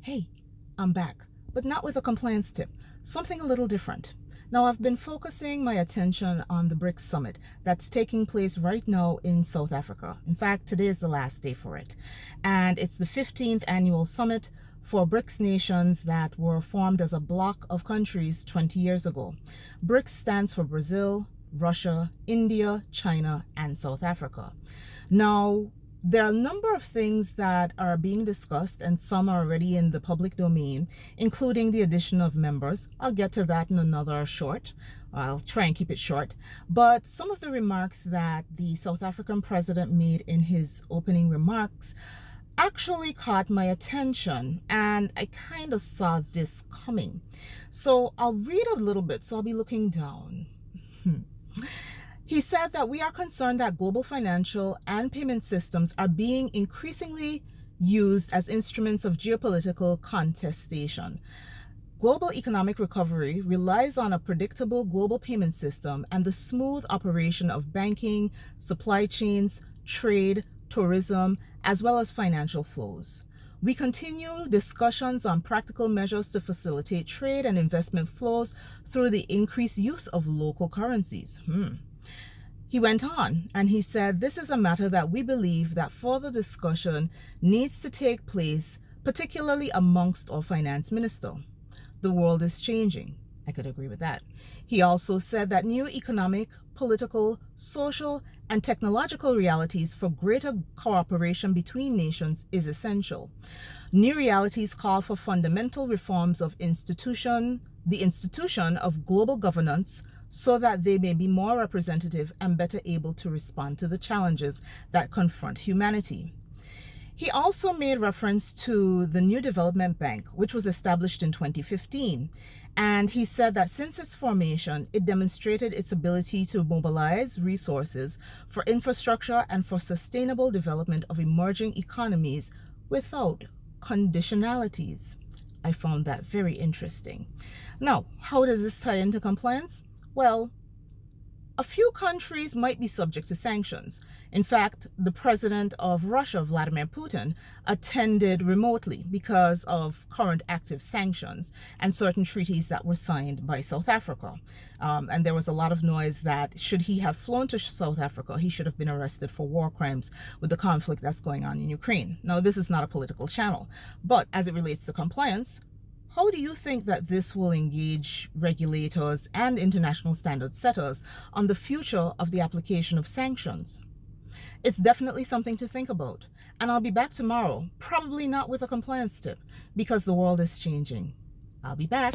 Hey, I'm back, but not with a compliance tip, something a little different. Now, I've been focusing my attention on the BRICS Summit that's taking place right now in South Africa. In fact, today is the last day for it. And it's the 15th annual summit for BRICS nations that were formed as a bloc of countries 20 years ago. BRICS stands for Brazil, Russia, India, China, and South Africa. Now, there are a number of things that are being discussed, and some are already in the public domain, including the addition of members. I'll get to that in another short. I'll try and keep it short. But some of the remarks that the South African president made in his opening remarks actually caught my attention, and I kind of saw this coming. So I'll read a little bit, so I'll be looking down. He said that we are concerned that global financial and payment systems are being increasingly used as instruments of geopolitical contestation. Global economic recovery relies on a predictable global payment system and the smooth operation of banking, supply chains, trade, tourism, as well as financial flows. We continue discussions on practical measures to facilitate trade and investment flows through the increased use of local currencies. He went on and he said, this is a matter that we believe that further discussion needs to take place, particularly amongst our finance minister. The world is changing. I could agree with that. He also said that new economic, political, social, and technological realities for greater cooperation between nations is essential. New realities call for fundamental reforms of the institution of global governance, so that they may be more representative and better able to respond to the challenges that confront humanity. He also made reference to the New Development Bank, which was established in 2015. And he said that since its formation, it demonstrated its ability to mobilize resources for infrastructure and for sustainable development of emerging economies without conditionalities. I found that very interesting. Now, how does this tie into compliance? Well, a few countries might be subject to sanctions. In fact, the president of Russia, Vladimir Putin, attended remotely because of current active sanctions and certain treaties that were signed by South Africa. And there was a lot of noise that should he have flown to South Africa, he should have been arrested for war crimes with the conflict that's going on in Ukraine. Now, this is not a political channel, but as it relates to compliance, how do you think that this will engage regulators and international standard setters on the future of the application of sanctions? It's definitely something to think about. And I'll be back tomorrow, probably not with a compliance tip, because the world is changing. I'll be back.